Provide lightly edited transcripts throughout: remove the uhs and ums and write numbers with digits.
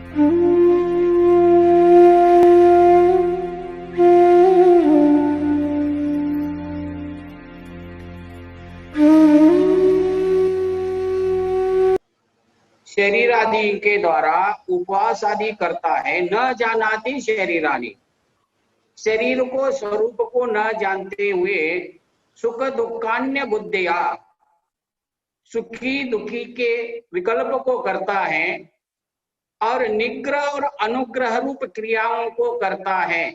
शरीर आदि के द्वारा उपवास आदि करता है, न जानाति शरीरानी, शरीर को स्वरूप को न जानते हुए सुख दुखान्य बुद्धिया, सुखी दुखी के विकल्प को करता है और निग्रह और अनुग्रह रूप क्रियाओं को करता है।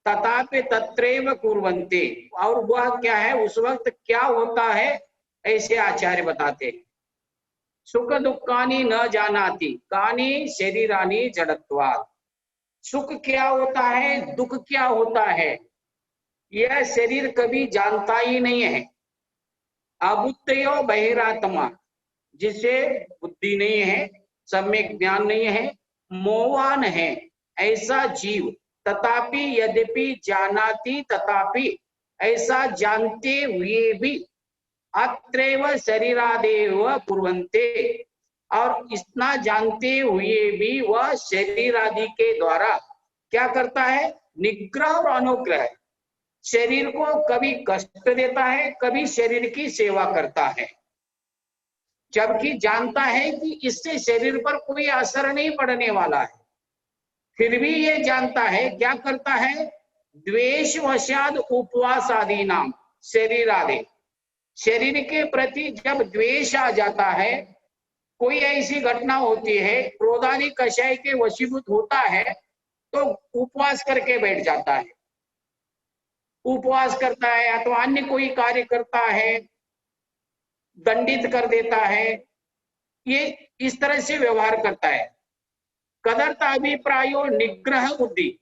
तथापि तत्रैव कुर्वन्ते, और वह क्या है, उस वक्त क्या होता है, ऐसे आचार्य बताते हैं। सुख दुखानी न जानाति कानी शरीरानी जड़त्वात्, सुख क्या होता है, दुख क्या होता है, यह शरीर कभी जानता ही नहीं है। अबुद्धयो बहिरात्मा, जिसे बुद्धि नहीं है, सम्यक ज्ञान नहीं है, मोहवान है ऐसा जीव, तथापि यद्यपि जानाति तथापि ऐसा जानते हुए भी अत्रैव शरीरादेव कुर्वन्ते, और इतना जानते हुए भी वह शरीर आदि के द्वारा क्या करता है, निग्रह और अनुग्रह, शरीर को कभी कष्ट देता है, कभी शरीर की सेवा करता है, जबकि जानता है कि इससे शरीर पर कोई असर नहीं पड़ने वाला है, फिर भी ये जानता है, क्या करता है, द्वेष वशाद उपवास आदि नाम शरीर आदि, शरीर के प्रति जब द्वेष आ जाता है, कोई ऐसी घटना होती है, क्रोधादि कषाय के वशीभूत होता है, तो उपवास करके बैठ जाता है, उपवास करता है अथवा अन्य कोई कार्य करता है, दंडित कर देता है, ये इस तरह से व्यवहार करता है। कदर्थ अभिप्रायो निग्रह बुद्धि,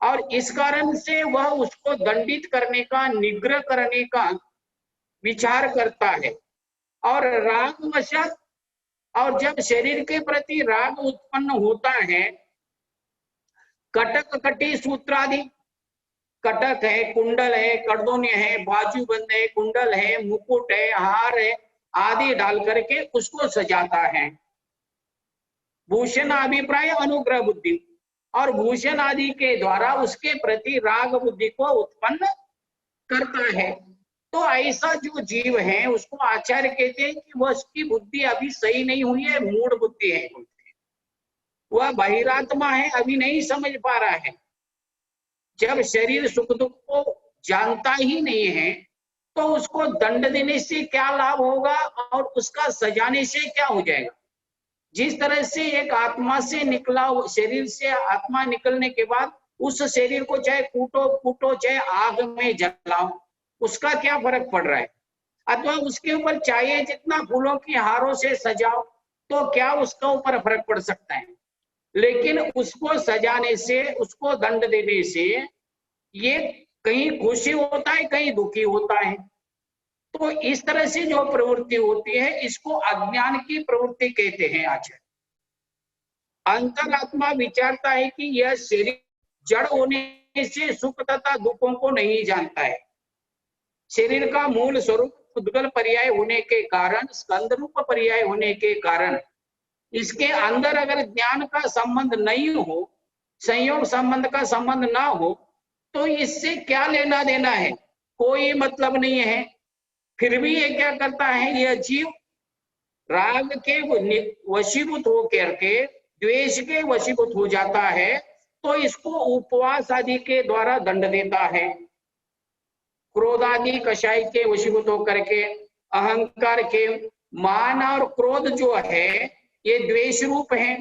और इस कारण से वह उसको दंडित करने का, निग्रह करने का विचार करता है। और राग वशत, और जब शरीर के प्रति राग उत्पन्न होता है, कटक कटी सूत्रादि, कटक है, कुंडल है, कर्दोन्य है, बाजूबंद है, कुंडल है, मुकुट है, हार है आदि डाल करके उसको सजाता है। भूषण अभिप्राय अनुग्रह बुद्धि, और भूषण आदि के द्वारा उसके प्रति राग बुद्धि को उत्पन्न करता है। तो ऐसा जो जीव है उसको आचार्य कहते हैं कि वह उसकी बुद्धि अभी सही नहीं हुई है, मूढ़ बुद्धि है, वह बहिरात्मा है, अभी नहीं समझ पा रहा है। जब शरीर सुख दुख को जानता ही नहीं है, तो उसको दंड देने से क्या लाभ होगा और उसका सजाने से क्या हो जाएगा। जिस तरह से एक आत्मा से निकला, शरीर से आत्मा निकलने के बाद उस शरीर को चाहे कूटो कूटो, चाहे आग में जलाओ, उसका क्या फर्क पड़ रहा है, अथवा उसके ऊपर चाहिए जितना फूलों की हारों से सजाओ, तो क्या उसका ऊपर फर्क पड़ सकता है। लेकिन उसको सजाने से, उसको दंड देने से ये कहीं खुशी होता है, कहीं दुखी होता है। तो इस तरह से जो प्रवृत्ति होती है, इसको अज्ञान की प्रवृत्ति कहते हैं आचार्य। अंतरात्मा विचारता है कि यह शरीर जड़ होने से सुख तथा दुखों को नहीं जानता है। शरीर का मूल स्वरूप उद्गल पर्याय होने के कारण, स्कंद रूप पर्याय होने के कारण, इसके अंदर अगर ज्ञान का संबंध नहीं हो, संयोग संबंध का संबंध ना हो, तो इससे क्या लेना देना है, कोई मतलब नहीं है। फिर भी ये क्या करता है, यह जीव राग के वशीभूत होकर के द्वेष के वशीभूत हो जाता है, तो इसको उपवास आदि के द्वारा दंड देता है। क्रोध आदि कषाय के वशीभूत होकर के, अहंकार के, मान और क्रोध जो है ये द्वेष रूप है।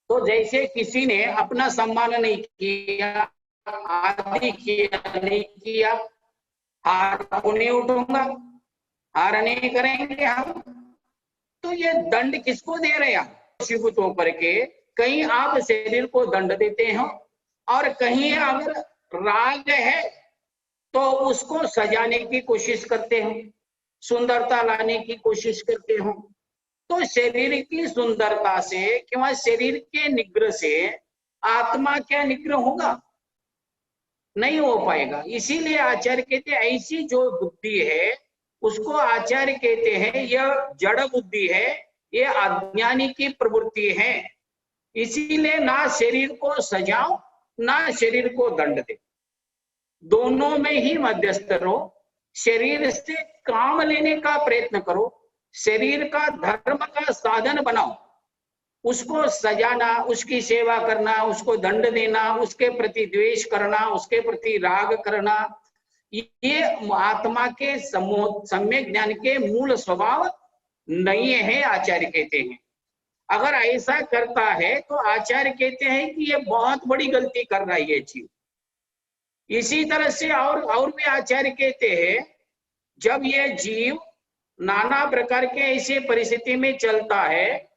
तो जैसे किसी ने अपना सम्मान नहीं किया, आदि किया नहीं किया, हार को नहीं उठूंगा, हार नहीं करेंगे हम, तो ये दंड किसको दे रहे हैं, वशीभूत होकर के। कहीं आप शरीर को दंड देते हो, और कहीं अगर राग है तो उसको सजाने की कोशिश करते हो, सुंदरता लाने की कोशिश करते हो। तो शरीर की सुंदरता से किंवा शरीर के निग्रह से आत्मा क्या निग्रह होगा, नहीं हो पाएगा। इसीलिए आचार्य कहते हैं ऐसी जो बुद्धि है उसको आचार्य कहते हैं यह जड़ बुद्धि है, ये अज्ञानी की प्रवृत्ति है। इसीलिए ना शरीर को सजाओ ना शरीर को दंड दे, दोनों में ही मध्यस्थ रहो। शरीर से काम लेने का प्रयत्न करो, शरीर का धर्म का साधन बनाओ, उसको सजाना, उसकी सेवा करना, उसको दंड देना, उसके प्रति द्वेष करना, उसके प्रति राग करना, ये आत्मा के सम्यक ज्ञान के मूल स्वभाव नहीं है, आचार्य कहते हैं। अगर ऐसा करता है तो आचार्य कहते हैं कि ये बहुत बड़ी गलती कर रहा है ये जीव। इसी तरह से और भी आचार्य कहते हैं, जब ये जीव नाना प्रकार के ऐसे परिस्थिति में चलता है,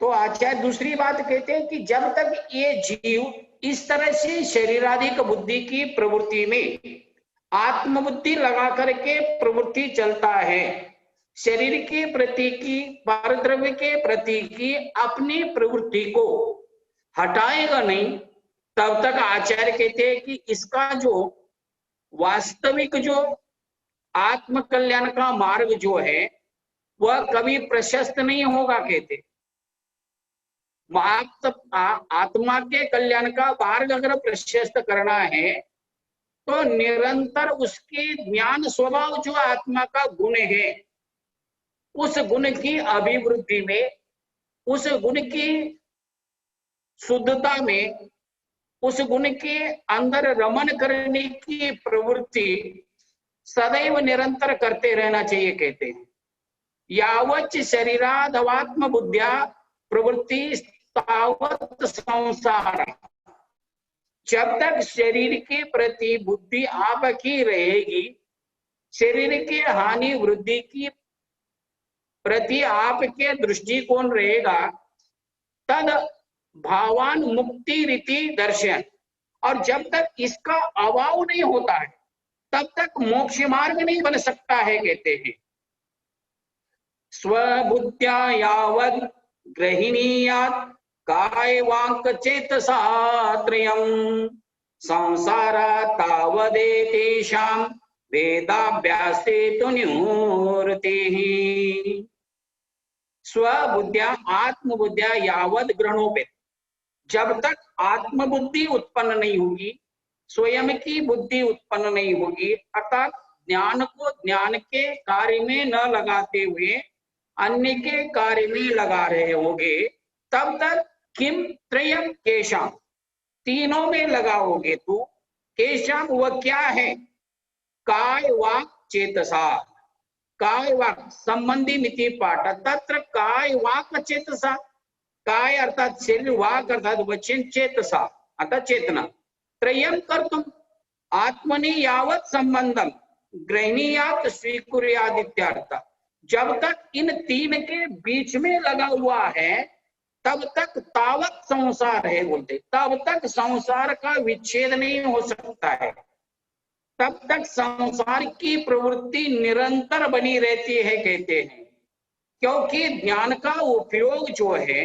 तो आचार्य दूसरी बात कहते हैं कि जब तक ये जीव इस तरह से शरीराधिक बुद्धि की प्रवृत्ति में आत्मबुद्धि लगा करके प्रवृत्ति चलता है, शरीर के प्रति की, परद्रव्य के प्रति की अपनी प्रवृत्ति को हटाएगा नहीं, तब तक आचार्य कहते हैं कि इसका जो वास्तविक जो आत्म कल्याण का मार्ग जो है वह कभी प्रशस्त नहीं होगा। कहते आत्मा के कल्याण का मार्ग अगर प्रशस्त करना है तो निरंतर उसके ज्ञान स्वभाव जो आत्मा का गुण है, उस गुण की अभिवृद्धि में, उस गुण की शुद्धता में, उस गुण के अंदर रमन करने की प्रवृत्ति सदैव निरंतर करते रहना चाहिए। कहते हैं यावच्च शरीरादवात्म बुद्धिया प्रवृत्ति तावत संसार, जब तक शरीर के प्रति बुद्धि आपकी रहेगी, शरीर के हानि वृद्धि की प्रति आपके दृष्टिकोण रहेगा, तद भावान मुक्ति रीति दर्शन, और जब तक इसका अभाव नहीं होता है तब तक मोक्ष मार्ग नहीं बन सकता है। कहते हैं स्वबुद्ध्या यावद् गृहिणीयात् काय वाक् चेतसा त्रयम् संसारा तावदेतेषां वेदाभ्यासे तु निवृत्तिः। स्वबुद्ध्या आत्मबुद्ध्या यावद् गृह्णोपेत, जब तक आत्मबुद्धि उत्पन्न नहीं होगी, स्वयं की बुद्धि उत्पन्न नहीं होगी, अर्थात ज्ञान को ज्ञान के कार्य में न लगाते हुए अन्य के कार्य में लगा रहे होगे, तब तक किम त्रयम केशाम, तीनों में लगाओगे तो केशाम वह क्या है, काय वाक् चेतसा, काय वाक् संबंधी मिति पाठ, तत्र काय वाक् चेतसा, काय अर्थात शरीर, वाक् अर्थात वचन, चेतसा अर्थात चेतना, त्रयम कर्तुम आत्मनि यावत् संबंधम गृह्णीयात् स्वीकुर्यादित्यर्थ, जब तक इन तीन के बीच में लगा हुआ है तब तक तावत संसार है, बोलते तब तक संसार का विच्छेद नहीं हो सकता है, तब तक संसार की प्रवृत्ति निरंतर बनी रहती है। कहते हैं क्योंकि ज्ञान का उपयोग जो है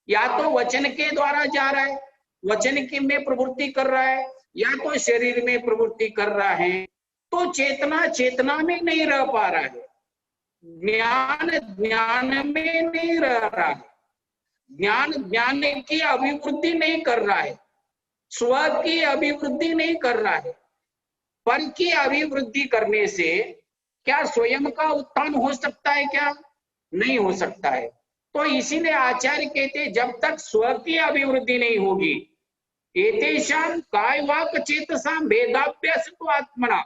या तो वचन के द्वारा जा रहा है, वचन की में प्रवृत्ति कर रहा है, या तो शरीर में प्रवृत्ति कर रहा है, तो चेतना चेतना में नहीं रह पा रहा है, ज्ञान ज्ञान में नहीं रह रहा है, ज्ञान ज्ञान की अभिवृद्धि नहीं कर रहा है, स्व की अभिवृद्धि नहीं कर रहा है। पर की अभिवृद्धि करने से क्या स्वयं का उत्थान हो सकता है? क्या नहीं हो सकता है। तो इसीलिए आचार्य कहते जब तक स्व की अभिवृद्धि नहीं होगी, एतेषां काय वाक् चेतसा भेदाभ्यास तो आत्मना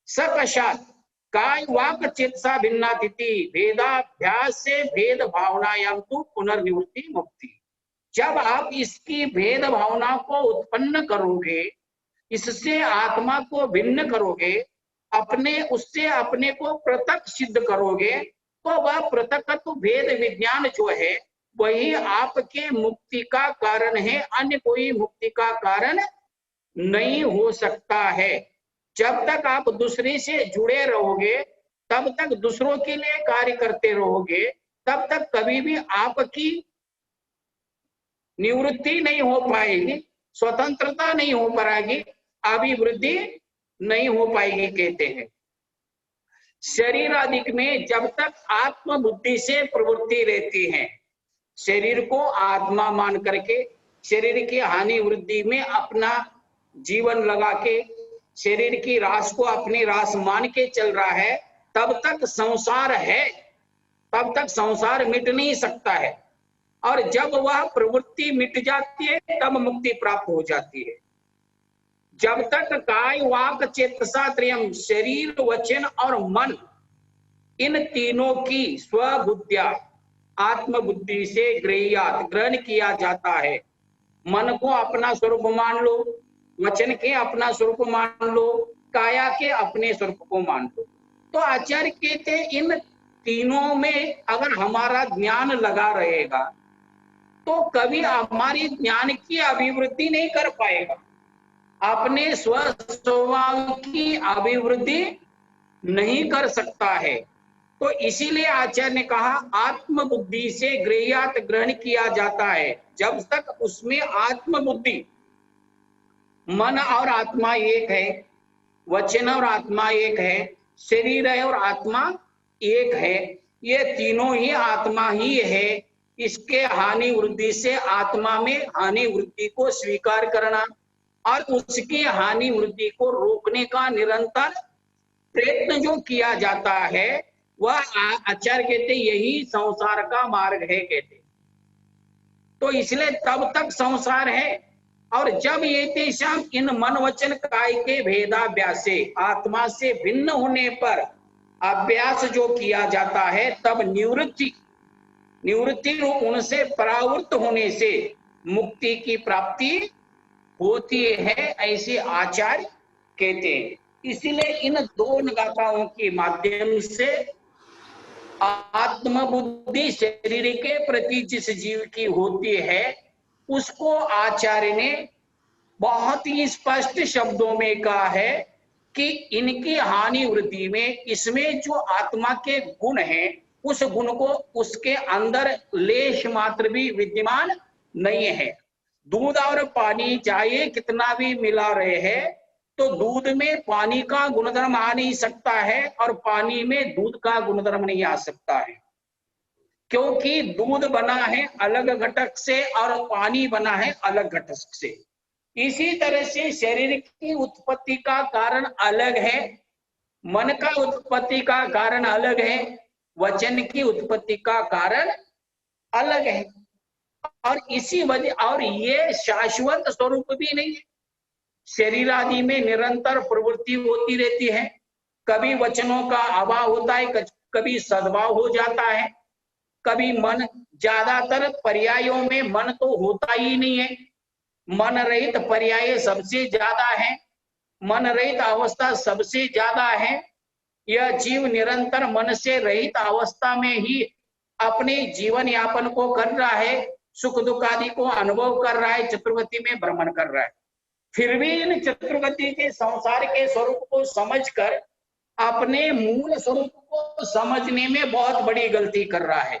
सकशात् काय वाक् चेतसा भिन्नातिथि भेदाभ्यास से भेद भावनायां तो पुनर्निवृत्ति मुक्ति। जब आप इसकी भेद भावना को उत्पन्न करोगे, इससे आत्मा को भिन्न करोगे, अपने उससे अपने को पृथक सिद्ध करोगे, तो वह पृथकत्व भेद विज्ञान जो है वही आपके मुक्ति का कारण है, अन्य कोई मुक्ति का कारण नहीं हो सकता है। जब तक आप दूसरे से जुड़े रहोगे, तब तक दूसरों के लिए कार्य करते रहोगे, तब तक कभी भी आपकी निवृत्ति नहीं हो पाएगी, स्वतंत्रता नहीं हो पाएगी, अभिवृद्धि नहीं हो पाएगी। कहते हैं शरीर आदि में जब तक आत्म बुद्धि से प्रवृत्ति रहती है, शरीर को आत्मा मान करके शरीर की हानि वृद्धि में अपना जीवन लगा के शरीर की रास को अपनी रास मान के चल रहा है, तब तक संसार है, तब तक संसार मिट नहीं सकता है। और जब वह प्रवृत्ति मिट जाती है तब मुक्ति प्राप्त हो जाती है। जब तक काय वाक चेतसा त्रयम, शरीर वचन और मन, इन तीनों की स्वबुद्धिया आत्म बुद्धि से ग्रहण किया जाता है। मन को अपना स्वरूप मान लो, वचन के अपना स्वरूप मान लो, काया के अपने स्वरूप को मान लो। तो आचार्य कहते इन तीनों में अगर हमारा ज्ञान लगा रहेगा तो कभी हमारी ज्ञान की अभिवृद्धि नहीं कर पाएगा, अपने स्वभाव की अभिवृद्धि नहीं कर सकता है। तो इसीलिए आचार्य ने कहा आत्म बुद्धि से ग्रहण किया जाता है। जब तक उसमें आत्म बुद्धि, मन और आत्मा एक है, वचन और आत्मा एक है, शरीर है और आत्मा एक है, ये तीनों ही आत्मा ही है। इसके हानि वृद्धि से आत्मा में हानि वृद्धि को स्वीकार करना और उसकी हानि वृद्धि को रोकने का निरंतर प्रयत्न जो किया जाता है, वह आचार्य कहते यही संसार का मार्ग है कहते। तो इसलिए तब तक संसार है। और जब ये तेषाम इन मन वचन काय के भेदाभ्यास से आत्मा से भिन्न होने पर अभ्यास जो किया जाता है, तब निवृत्ति रूप उनसे परावृत्त होने से मुक्ति की प्राप्ति होती है, ऐसे आचार्य कहते हैं। इसीलिए इन दो गाथाओं के माध्यम से आत्म बुद्धि शरीर के प्रति जिस जीव की होती है, उसको आचार्य ने बहुत ही स्पष्ट शब्दों में कहा है कि इनकी हानि वृद्धि में इसमें जो आत्मा के गुण हैं, उस गुण को उसके अंदर लेश मात्र भी विद्यमान नहीं है। दूध और पानी चाहे कितना भी मिला रहे हैं, तो दूध में पानी का गुणधर्म आ नहीं सकता है और पानी में दूध का गुणधर्म नहीं आ सकता है, क्योंकि दूध बना है अलग घटक से और पानी बना है अलग घटक से। इसी तरह से शरीर की उत्पत्ति का कारण अलग है, मन का उत्पत्ति का कारण अलग है, वचन की उत्पत्ति का कारण अलग है। और इसी वजह, और ये शाश्वत स्वरूप भी नहीं है। शरीर आदि में निरंतर प्रवृत्ति होती रहती है, कभी वचनों का अभाव होता है, कभी सद्भाव हो जाता है, कभी मन, ज्यादातर पर्यायों में मन तो होता ही नहीं है, मन रहित पर्याय सबसे ज्यादा है, मन रहित अवस्था सबसे ज्यादा है। यह जीव निरंतर मन से रहित अवस्था में ही अपने जीवन यापन को कर रहा है, सुख दुख आदि को अनुभव कर रहा है, चतुर्गति में भ्रमण कर रहा है। फिर भी इन चतुर्गति के संसार के स्वरूप को समझकर अपने मूल स्वरूप को समझने में बहुत बड़ी गलती कर रहा है।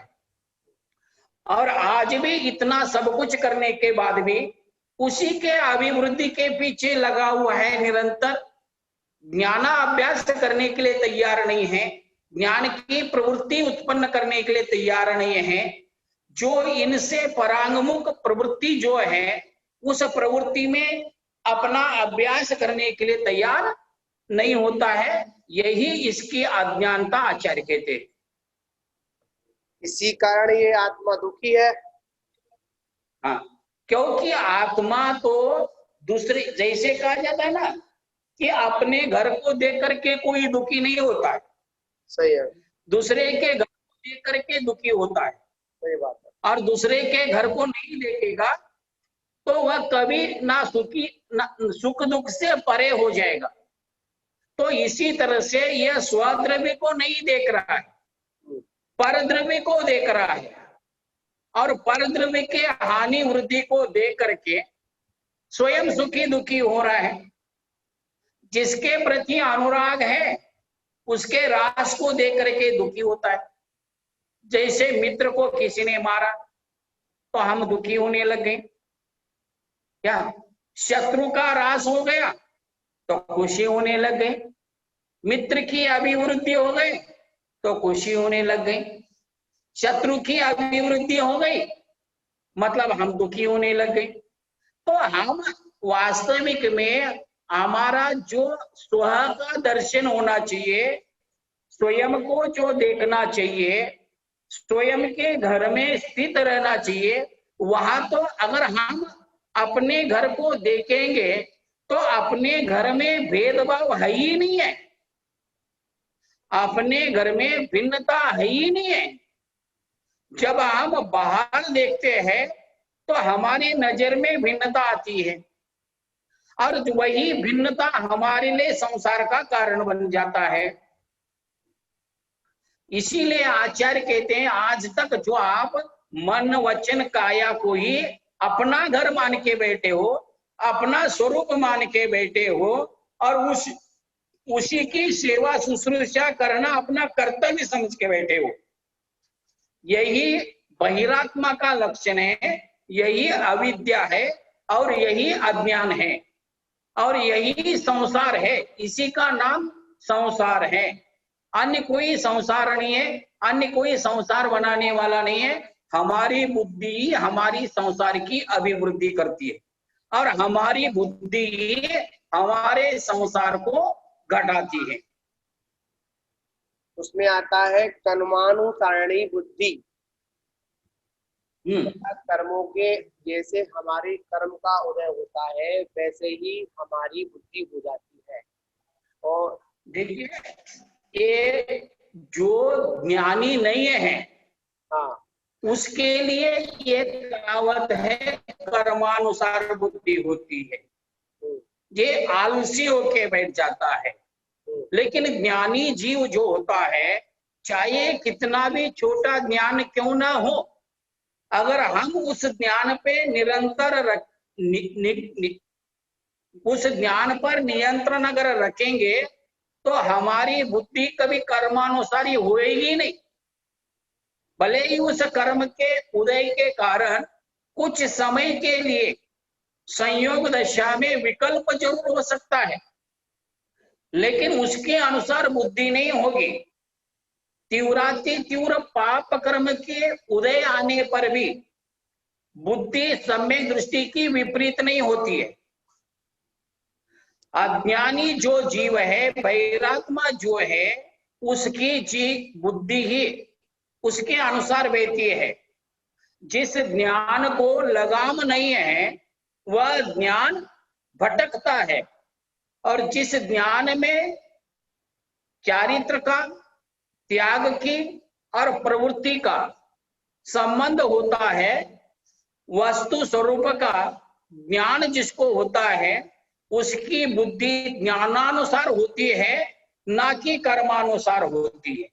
और आज भी इतना सब कुछ करने के बाद भी उसी के अभिवृद्धि के पीछे लगा हुआ है, निरंतर ज्ञान अभ्यास करने के लिए तैयार नहीं है, ज्ञान की प्रवृत्ति उत्पन्न करने के लिए तैयार नहीं है। जो इनसे परांगमुख प्रवृत्ति जो है, उस प्रवृत्ति में अपना अभ्यास करने के लिए तैयार नहीं होता है, यही इसकी अज्ञानता आचार्य कहते हैं। इसी कारण ये आत्मा दुखी है। हाँ, क्योंकि आत्मा तो दूसरे, जैसे कहा जाता है ना कि अपने घर को देख करके कोई दुखी नहीं होता है, सही है, दूसरे के घर को देख करके दुखी होता है। सही बात है। और दूसरे के घर को नहीं देखेगा तो वह कभी ना सुखी, ना सुख दुख से परे हो जाएगा। तो इसी तरह से यह स्वद्रव्य को नहीं देख रहा है, परद्रव्य को देख रहा है। और परद्रव्य के हानि वृद्धि को देख करके स्वयं सुखी दुखी हो रहा है। जिसके प्रति अनुराग है उसके रास को देख करके दुखी होता है। जैसे मित्र को किसी ने मारा तो हम दुखी होने लग गए, क्या शत्रु का रास हो गया तो खुशी होने लग गई, मित्र की अभिवृद्धि हो गई तो खुशी होने लग गई, शत्रु की अभिवृद्धि हो गई मतलब हम दुखी होने लग गए। तो हम वास्तविक में हमारा जो स्वयं का दर्शन होना चाहिए, स्वयं को जो देखना चाहिए, स्वयं के घर में स्थित रहना चाहिए, वहां तो अगर हम अपने घर को देखेंगे तो अपने घर में भेदभाव है ही नहीं है, अपने घर में भिन्नता है ही नहीं है। जब हम बाहर देखते हैं तो हमारी नजर में भिन्नता आती है और वही भिन्नता हमारे लिए संसार का कारण बन जाता है। इसीलिए आचार्य कहते हैं आज तक जो आप मन वचन काया को ही अपना घर मान के बैठे हो, अपना स्वरूप मान के बैठे हो और उसी की सेवा शुश्रूषा करना अपना कर्तव्य समझ के बैठे हो, यही बहिरात्मा का लक्षण है, यही अविद्या है और यही अज्ञान है और यही संसार है। इसी का नाम संसार है, अन्य कोई संसार नहीं है, अन्य कोई संसार बनाने वाला नहीं है। हमारी बुद्धि ही हमारी संसार की अभिवृद्धि करती है और हमारी बुद्धि ही हमारे संसार को घटाती है। उसमें आता है कर्मानुसारणी बुद्धि। कर्मों के जैसे हमारे कर्म का उदय होता है वैसे ही हमारी बुद्धि हो जाती है। और देखिए ये जो ज्ञानी नहीं है, हाँ, उसके लिए ये कहावत है कर्मानुसार बुद्धि होती है, ये आलसी होके बैठ जाता है। लेकिन ज्ञानी जीव जो होता है, चाहे कितना भी छोटा ज्ञान क्यों ना हो, अगर हम उस ज्ञान पे निरंतर उस ज्ञान पर नियंत्रण अगर रखेंगे तो हमारी बुद्धि कभी कर्मानुसारी होएगी नहीं। भले ही उस कर्म के उदय के कारण कुछ समय के लिए संयोग दशा में विकल्प जरूर हो सकता है, लेकिन उसके अनुसार बुद्धि नहीं होगी। तीव्राति तीव्र पाप कर्म के उदय आने पर भी बुद्धि सम्यक दृष्टि की विपरीत नहीं होती है। अज्ञानी जो जीव है, बहिरात्मा जो है, उसकी बुद्धि ही उसके अनुसार बहती है। जिस ज्ञान को लगाम नहीं है वह ज्ञान भटकता है और जिस ज्ञान में चारित्र का, त्याग की और प्रवृत्ति का संबंध होता है, वस्तु स्वरूप का ज्ञान जिसको होता है, उसकी बुद्धि ज्ञानानुसार होती है, ना कि कर्मानुसार होती है।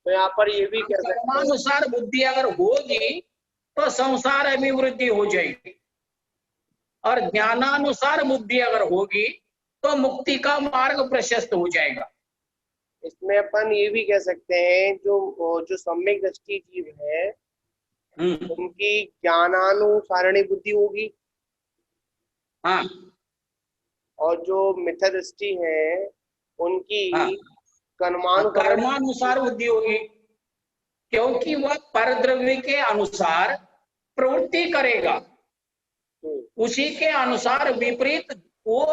तो यहाँ पर ये भी कह सकते हैं, कर्मानुसार बुद्धि अगर होगी तो संसार अभिवृद्धि हो जाएगी और ज्ञानानुसार बुद्धि अगर होगी तो मुक्ति का मार्ग प्रशस्त हो जाएगा। इसमें अपन ये भी कह सकते हैं जो सम्यक दृष्टि जीव है उनकी ज्ञानानुसारणी बुद्धि होगी। हाँ, और जो मिथ्या दृष्टि है उनकी हाँ, कर्मानुसार बुद्धि होगी, क्योंकि वह परद्रव्य के अनुसार प्रवृत्ति करेगा, उसी के अनुसार विपरीत वो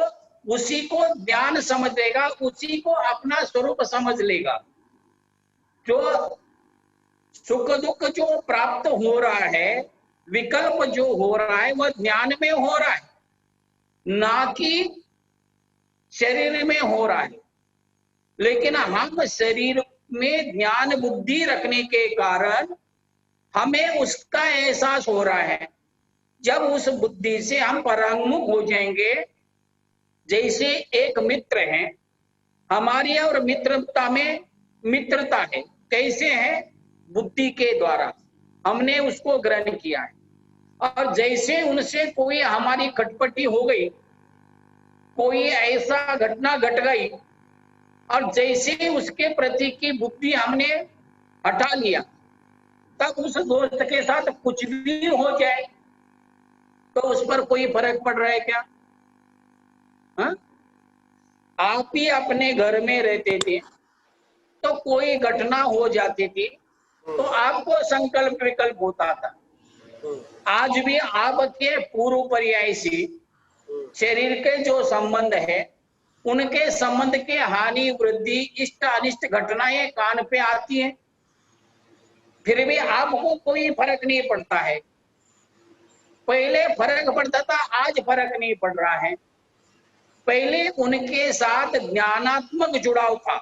उसी को ज्ञान समझ लेगा, उसी को अपना स्वरूप समझ लेगा। जो सुख दुख जो प्राप्त हो रहा है, विकल्प जो हो रहा है, वह ज्ञान में हो रहा है, ना कि शरीर में हो रहा है। लेकिन हम शरीर में ज्ञान बुद्धि रखने के कारण हमें उसका एहसास हो रहा है। जब उस बुद्धि से हम परांगमुख हो जाएंगे, जैसे एक मित्र है, हमारी और मित्रता में मित्रता है, कैसे है? बुद्धि के द्वारा। हमने उसको ग्रहण किया है, और जैसे उनसे कोई हमारी खटपटी हो गई, कोई ऐसा घटना घट गई, और जैसे उसके प्रति की बुद्धि हमने हटा लिया, तब उस दोस्त के साथ कुछ भी हो जाए तो उस पर कोई फर्क पड़ रहा है क्या? हा? आप ही अपने घर में रहते थे तो कोई घटना हो जाती थी तो आपको संकल्प विकल्प होता था। आज भी आपके पूर्व पर्यायसी शरीर के जो संबंध है, उनके संबंध के हानि वृद्धि इष्ट अनिष्ट घटनाएं कान पे आती हैं, फिर भी आपको कोई फर्क नहीं पड़ता है। पहले फर्क पड़ता था, आज फर्क नहीं पड़ रहा है। पहले उनके साथ ज्ञानात्मक जुड़ाव था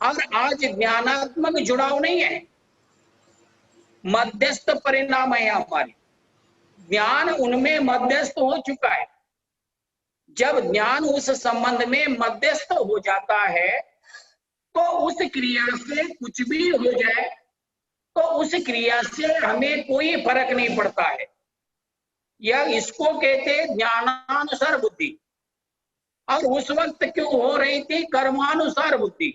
और आज ज्ञानात्मक जुड़ाव नहीं है, मध्यस्थ परिणाम है हमारे। ज्ञान उनमें मध्यस्थ हो चुका है। जब ज्ञान उस संबंध में मध्यस्थ हो जाता है तो उस क्रिया से कुछ भी हो जाए तो उस क्रिया से हमें कोई फर्क नहीं पड़ता है। यह इसको कहते हैं ज्ञानानुसार बुद्धि। और उस वक्त क्यों हो रही थी कर्मानुसार बुद्धि?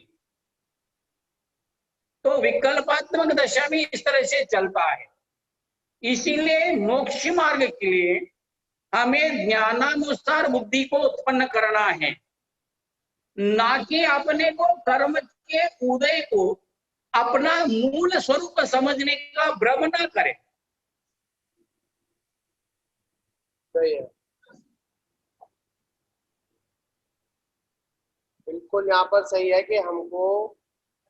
तो विकल्पात्मक दशा में इस तरह से चलता है। इसीलिए मोक्ष मार्ग के लिए हमें ज्ञानानुसार बुद्धि को उत्पन्न करना है, ना कि अपने को कर्म के उदय को अपना मूल स्वरूप समझने का भ्रम न करें। सही है, बिल्कुल यहाँ पर सही है कि हमको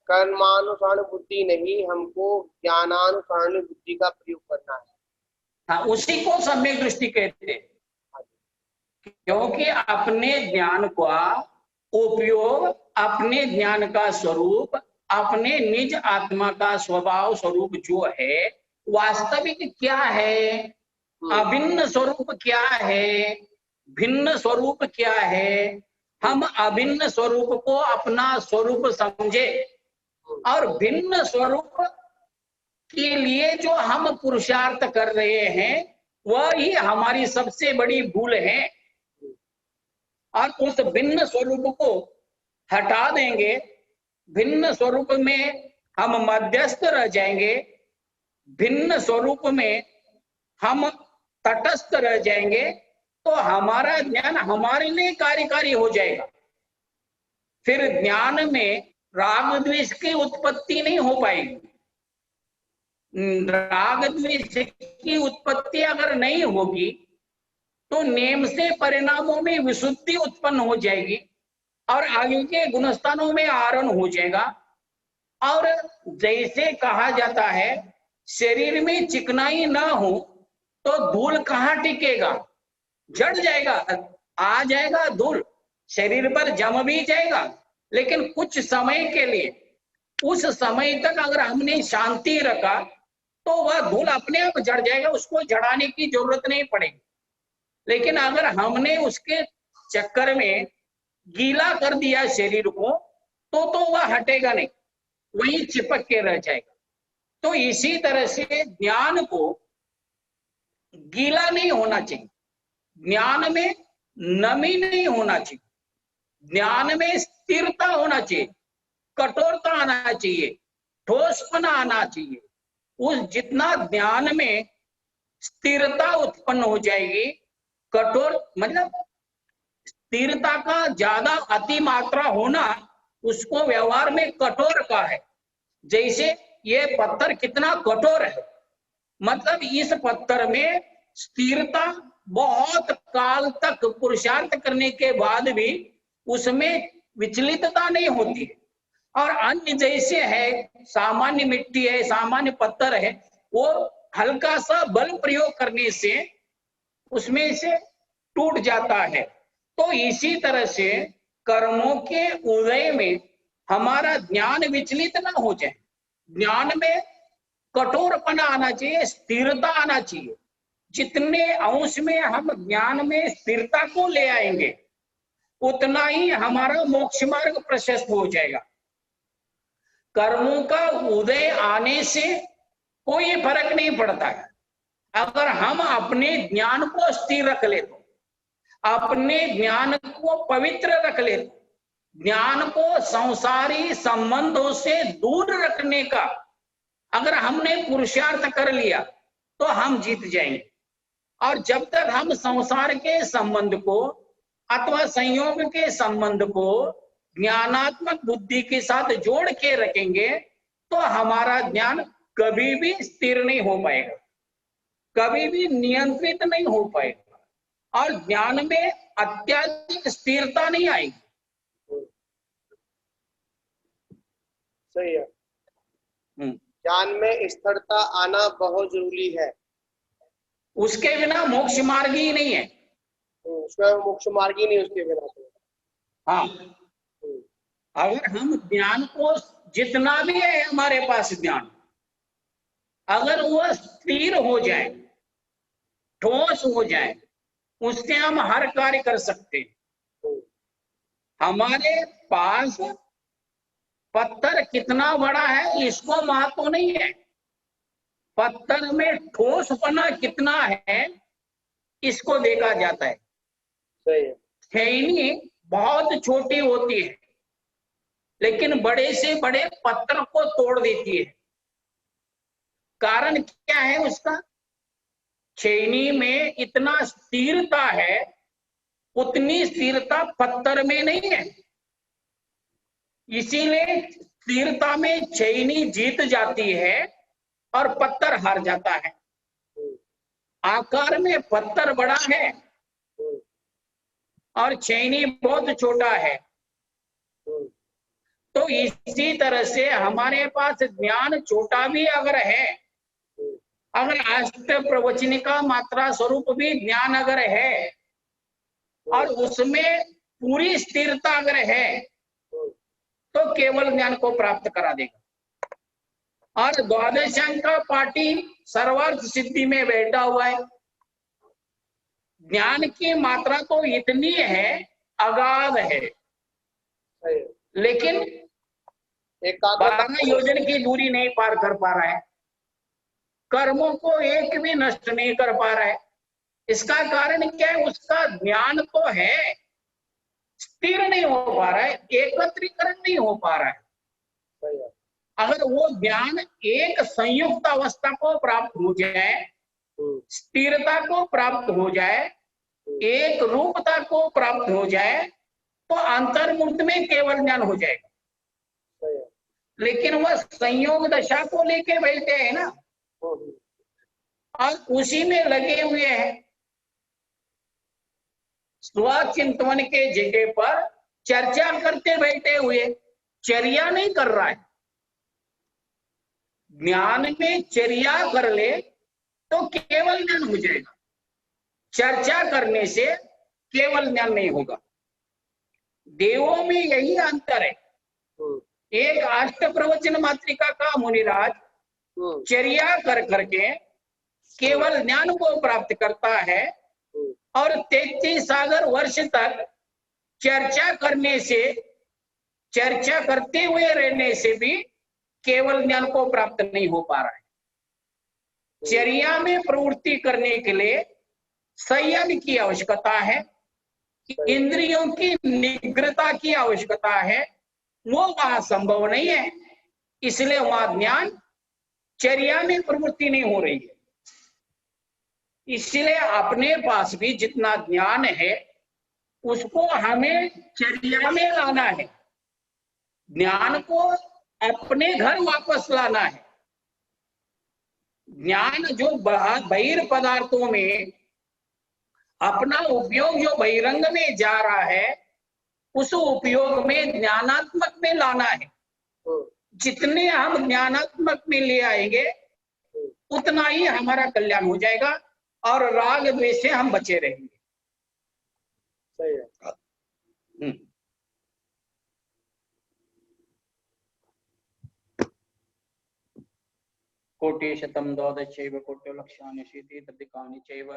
कर्मानुसार बुद्धि नहीं, हमको ज्ञानानुसार बुद्धि का प्रयोग करना है। हाँ, उसी को सम्यक दृष्टि कहते हैं, क्योंकि अपने ज्ञान का उपयोग अपने ज्ञान का स्वरूप, अपने निज आत्मा का स्वभाव स्वरूप जो है, वास्तविक क्या है, अभिन्न स्वरूप क्या है, भिन्न स्वरूप क्या है, हम अभिन्न स्वरूप को अपना स्वरूप समझे और भिन्न स्वरूप के लिए जो हम पुरुषार्थ कर रहे हैं वह ही हमारी सबसे बड़ी भूल है। और उस भिन्न स्वरूप को हटा देंगे, भिन्न स्वरूप में हम मध्यस्थ रह जाएंगे, भिन्न स्वरूप में हम तटस्थ रह जाएंगे, तो हमारा ज्ञान हमारे लिए कार्यकारी हो जाएगा। फिर ज्ञान में राग द्वेष की उत्पत्ति नहीं हो पाएगी। राग द्वेष की उत्पत्ति अगर नहीं होगी तो नेम से परिणामों में विशुद्धि उत्पन्न हो जाएगी और आगे के गुणस्थानों में आरोहण हो जाएगा। और जैसे कहा जाता है, शरीर में चिकनाई ना हो तो धूल कहाँ टिकेगा, जड़ जाएगा, आ जाएगा धूल, शरीर पर जम भी जाएगा, लेकिन कुछ समय के लिए, उस समय तक अगर हमने शांति रखा तो वह धूल अपने आप जड़ जाएगा, उसको जड़ाने की जरूरत नहीं पड़ेगी। लेकिन अगर हमने उसके चक्कर में गीला कर दिया शरीर को तो वह हटेगा नहीं, वही चिपक के रह जाएगा। तो इसी तरह से ज्ञान को गीला नहीं होना चाहिए, ज्ञान में नमी नहीं होना चाहिए, ज्ञान में स्थिरता होना चाहिए, कठोरता आना चाहिए, ठोसपना आना चाहिए। उस जितना ज्ञान में स्थिरता उत्पन्न हो जाएगी, कठोर मतलब स्थिरता का ज्यादा अति मात्रा होना उसको व्यवहार में कठोर का है। जैसे ये पत्थर कितना कठोर है, मतलब इस पत्थर में स्थिरता बहुत काल तक पुरुषार्थ करने के बाद भी उसमें विचलितता नहीं होती है। और अन्य जैसे है, सामान्य मिट्टी है, सामान्य पत्थर है, वो हल्का सा बल प्रयोग करने से उसमें से टूट जाता है। तो इसी तरह से कर्मों के उदय में हमारा ज्ञान विचलित ना हो जाए, ज्ञान में कठोरपना आना चाहिए, स्थिरता आना चाहिए। जितने अंश में हम ज्ञान में स्थिरता को ले आएंगे उतना ही हमारा मोक्ष मार्ग प्रशस्त हो जाएगा। कर्मों का उदय आने से कोई फर्क नहीं पड़ता है। अगर हम अपने ज्ञान को स्थिर रख ले तो, अपने ज्ञान को पवित्र रख ले तो, ज्ञान को संसारी संबंधों से दूर रखने का अगर हमने पुरुषार्थ कर लिया तो हम जीत जाएंगे। और जब तक हम संसार के संबंध को अथवा संयोग के संबंध को ज्ञानात्मक बुद्धि के साथ जोड़ के रखेंगे तो हमारा ज्ञान कभी भी स्थिर नहीं हो पाएगा, कभी भी नियंत्रित नहीं हो पाएगा और ज्ञान में अत्यधिक स्थिरता नहीं आएगी। सही है। ज्ञान में स्थिरता आना बहुत जरूरी है। उसके बिना मोक्ष मार्ग ही नहीं है। उसका मोक्ष मार्ग ही नहीं उसके बिना। हाँ, अगर हम ज्ञान को जितना भी है हमारे पास ज्ञान, अगर वह स्थिर हो जाए, ठोस हो जाए, उससे हम हर कार्य कर सकते हैं। हमारे पास पत्थर कितना बड़ा है इसको महत्व नहीं है, पत्थर में ठोसपना कितना है इसको देखा जाता है। सही है। खैनी बहुत छोटी होती है लेकिन बड़े से बड़े पत्थर को तोड़ देती है। कारण क्या है उसका? खैनी में इतना स्थिरता है, उतनी स्थिरता पत्थर में नहीं है। इसीलिए स्थिरता में खैनी जीत जाती है और पत्थर हार जाता है। आकार में पत्थर बड़ा है और खैनी बहुत छोटा है। तो इसी तरह से हमारे पास ज्ञान छोटा भी अगर है, अगर अष्ट प्रवचनिका मात्रा स्वरूप भी ज्ञान अगर है और उसमें पूरी स्थिरता अगर है तो केवल ज्ञान को प्राप्त करा देगा। और द्वादशांक का पाठी सर्वार्थ सिद्धि में बैठा हुआ है। ज्ञान की मात्रा तो इतनी है, अगाध है, लेकिन 12 योजन की दूरी नहीं पार कर पा रहा है, कर्मों को एक भी नष्ट नहीं कर पा रहा है। इसका कारण क्या है? उसका ज्ञान तो है, स्थिर नहीं हो पा रहा है, एकत्रीकरण नहीं हो पा रहा है। अगर वो ज्ञान एक संयुक्त अवस्था को प्राप्त हो जाए, स्थिरता को प्राप्त हो जाए, एक रूपता को प्राप्त हो जाए तो अंतर्मुक्त में केवल ज्ञान हो जाएगा। लेकिन वह संयोग दशा को लेके बैठे हैं ना, और उसी में लगे हुए हैं। स्वचिंतन के जगह पर चर्चा करते बैठे हुए, चर्या नहीं कर रहा है। ज्ञान में चर्या कर ले तो केवल ज्ञान हो जाएगा, चर्चा करने से केवल ज्ञान नहीं होगा। देवों में यही अंतर है। एक अष्ट प्रवचन मात्रिका का मुनिराज चर्या कर करके केवल ज्ञान को प्राप्त करता है और 33 सागर वर्ष तक चर्चा करने से, चर्चा करते हुए रहने से भी केवल ज्ञान को प्राप्त नहीं हो पा रहा है। चर्या में प्रवृत्ति करने के लिए संयम की आवश्यकता है, इंद्रियों की निग्रता की आवश्यकता है, वो वहां संभव नहीं है। इसलिए वहां ज्ञान चर्या में प्रवृत्ति नहीं हो रही है। इसलिए अपने पास भी जितना ज्ञान है उसको हमें चर्या में लाना है, ज्ञान को अपने घर वापस लाना है। ज्ञान जो बहिर् पदार्थों में अपना उपयोग जो बहिरंग में जा रहा है, उस उपयोग में ज्ञानात्मक में लाना है। जितने हम ज्ञानात्मक में ले आएंगे उतना ही हमारा कल्याण हो जाएगा और राग द्वेष से हम बचे रहेंगे। सही है। कोटि शतम 12 कोटि लक्षानि शीति तद्धिकानि चैव